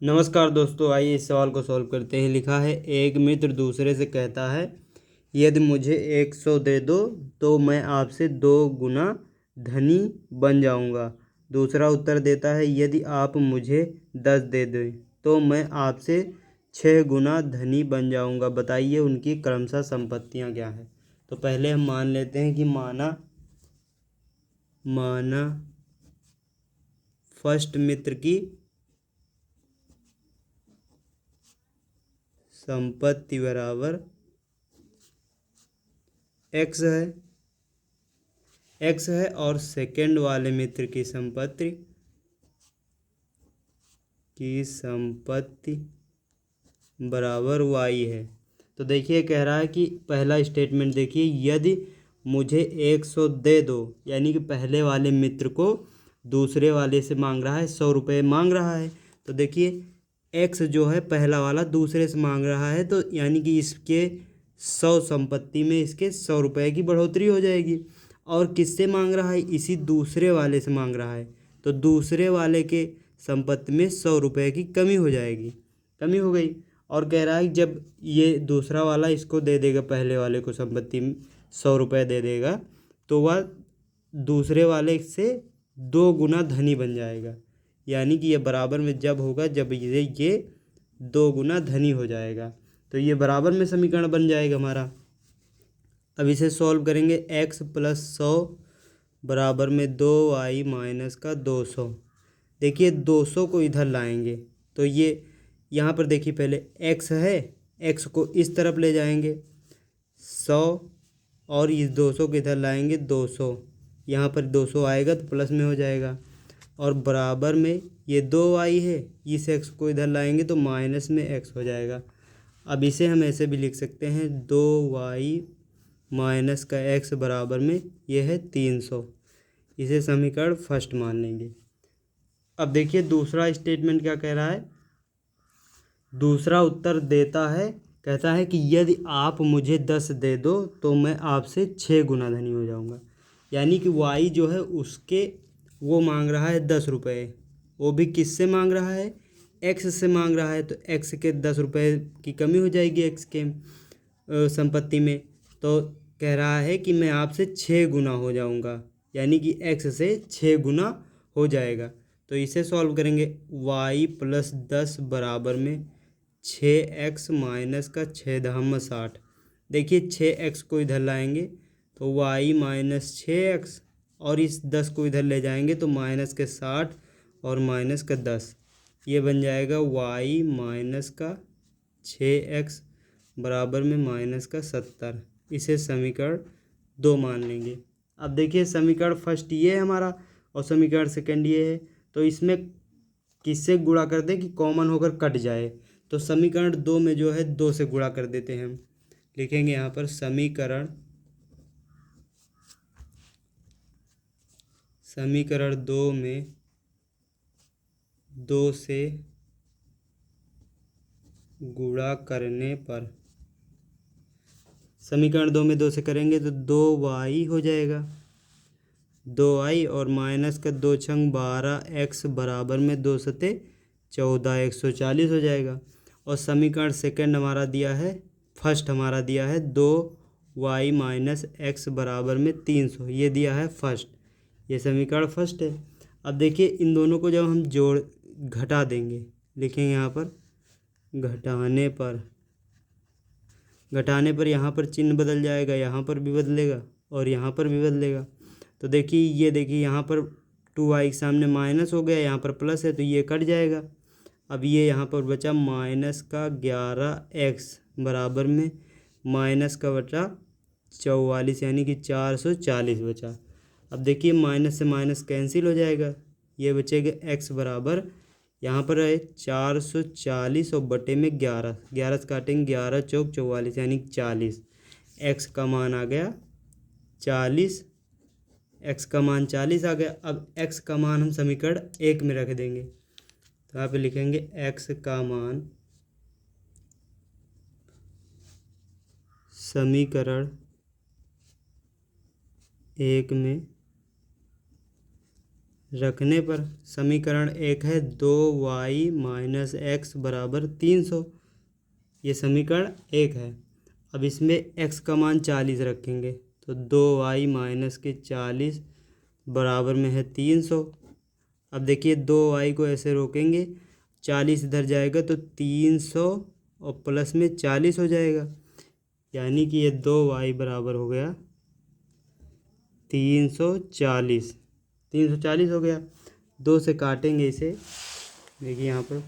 नमस्कार दोस्तों, आइए इस सवाल को सॉल्व करते हैं। लिखा है, एक मित्र दूसरे से कहता है, यदि मुझे 100 दे दो तो मैं आपसे 2 गुना धनी बन जाऊंगा। दूसरा उत्तर देता है, यदि आप मुझे 10 दे दें तो मैं आपसे 6 गुना धनी बन जाऊंगा। बताइए उनकी क्रमशः संपत्तियां क्या है। तो पहले हम मान लेते हैं कि माना फर्स्ट मित्र की संपत्ति बराबर एक्स है और सेकंड वाले मित्र की संपत्ति बराबर वाई है। तो देखिए कह रहा है कि पहला स्टेटमेंट देखिए, यदि मुझे 100 दे दो, यानी कि पहले वाले मित्र को दूसरे वाले से मांग रहा है, 100 रुपये मांग रहा है। तो देखिए एक्स जो है पहला वाला दूसरे से मांग रहा है, तो यानी कि इसके 100 संपत्ति में इसके 100 रुपये की बढ़ोतरी हो जाएगी। और किससे मांग रहा है? इसी दूसरे वाले से मांग रहा है, तो दूसरे वाले के संपत्ति में 100 रुपये की कमी हो जाएगी, कमी हो गई। और कह रहा है कि जब ये दूसरा वाला इसको दे देगा, पहले वाले को संपत्ति में 100 रुपये दे देगा, तो वह दूसरे वाले से 2 गुना धनी बन जाएगा। यानी कि ये बराबर में जब होगा, जब ये 2 गुना धनी हो जाएगा, तो ये बराबर में समीकरण बन जाएगा हमारा। अब इसे सॉल्व करेंगे। x + 100 बराबर में 2y - का 200। देखिए 200 को इधर लाएंगे तो ये यहाँ पर देखिए, पहले x है, x को इस तरफ ले जाएंगे 100, और इस 200 को इधर लाएंगे 200। यहाँ पर 200 आएगा तो प्लस में हो जाएगा, और बराबर में ये 2y है, इस x को इधर लाएंगे तो माइनस में x हो जाएगा। अब इसे हम ऐसे भी लिख सकते हैं, 2y - का x बराबर में ये है 300। इसे समीकरण फर्स्ट मान लेंगे। अब देखिए दूसरा स्टेटमेंट क्या कह रहा है। दूसरा उत्तर देता है, कहता है कि यदि आप मुझे 10 दे दो तो मैं आपसे 6 गुना धनी हो जाऊंगा। यानी कि y जो है उसके वो मांग रहा है 10 रुपये, वो भी किससे मांग रहा है? x से मांग रहा है, तो x के 10 रुपये की कमी हो जाएगी x के संपत्ति में। तो कह रहा है कि मैं आपसे 6 गुना हो जाऊंगा, यानी कि x से 6 गुना हो जाएगा। तो इसे सॉल्व करेंगे। y + 10 बराबर में 6x - का 6×60। देखिए 6x को इधर लाएंगे तो y - 6x, और इस 10 को इधर ले जाएंगे तो माइनस के 60 और माइनस का 10, ये बन जाएगा y - का 6x बराबर में माइनस का 70। इसे समीकरण 2 मान लेंगे। अब देखिए समीकरण फर्स्ट ये है हमारा, और समीकरण सेकंड ये है। तो इसमें किससे गुणा कर दें कि कॉमन होकर कट जाए। तो समीकरण 2 में जो है 2 से गुणा कर देते हैं हम। लिखेंगे यहाँ पर समीकरण 2 में 2 से गुणा करने पर, समीकरण 2 में 2 से करेंगे तो 2y हो जाएगा, 2y, और माइनस का 2 छंग 12x बराबर में 2 सते 14, 140 हो जाएगा। और समीकरण सेकंड हमारा दिया है, फर्स्ट हमारा दिया है 2y - x बराबर में 300, ये दिया है फर्स्ट, ये समीकरण फर्स्ट है। अब देखिए इन दोनों को जब हम घटा देंगे, लिखेंगे यहाँ पर घटाने पर यहाँ पर चिन्ह बदल जाएगा, यहाँ पर भी बदलेगा और यहाँ पर भी बदलेगा। तो देखिए ये देखिए यहाँ पर 2y के सामने माइनस हो गया, यहाँ पर प्लस है तो ये कट जाएगा। अब ये यहाँ पर बचा माइनस का 11x बराबर में माइनस का बचा 44, यानी कि 440 बचा। अब देखिए माइनस से माइनस कैंसिल हो जाएगा, ये बचेगा x बराबर, यहाँ पर है 440 और बटे में 11, 11 से काटेंगे 11 चौक 44, यानी 40। x का मान आ गया 40, x का मान 40 आ गया। अब x का मान हम समीकरण 1 में रख देंगे, तो यहाँ पे लिखेंगे x का मान समीकरण 1 में रखने पर समीकरण एक है 2y माइनस एक्स बराबर 300। ये समीकरण एक है। अब इसमें x का मान 40 रखेंगे तो 2y माइनस के 40 बराबर में है 300। अब देखिए 2y को ऐसे रोकेंगे, 40 इधर जाएगा तो 300 और प्लस में 40 हो जाएगा, यानी कि ये 2y बराबर हो गया 340। 340 हो गया। 2 से काटेंगे इसे, देखिए यहाँ पर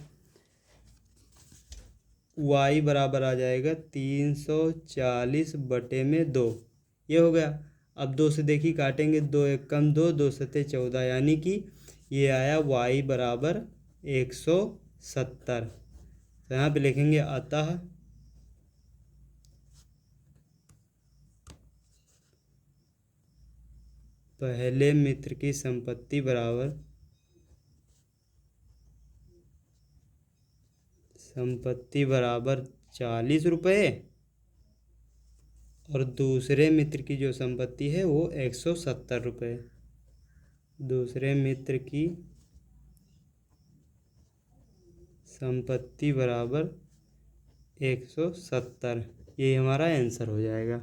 y बराबर आ जाएगा 340 बटे में 2, ये हो गया। अब 2 से देखिए काटेंगे, 2 एक कम 2, 2 सत्ते 14, यानी कि ये आया y बराबर 170। तो यहाँ पे लिखेंगे अतः पहले मित्र की संपत्ति बराबर 40 रुपये और दूसरे मित्र की जो संपत्ति है वो 170 रुपये। दूसरे मित्र की संपत्ति बराबर 170, ये हमारा आंसर हो जाएगा।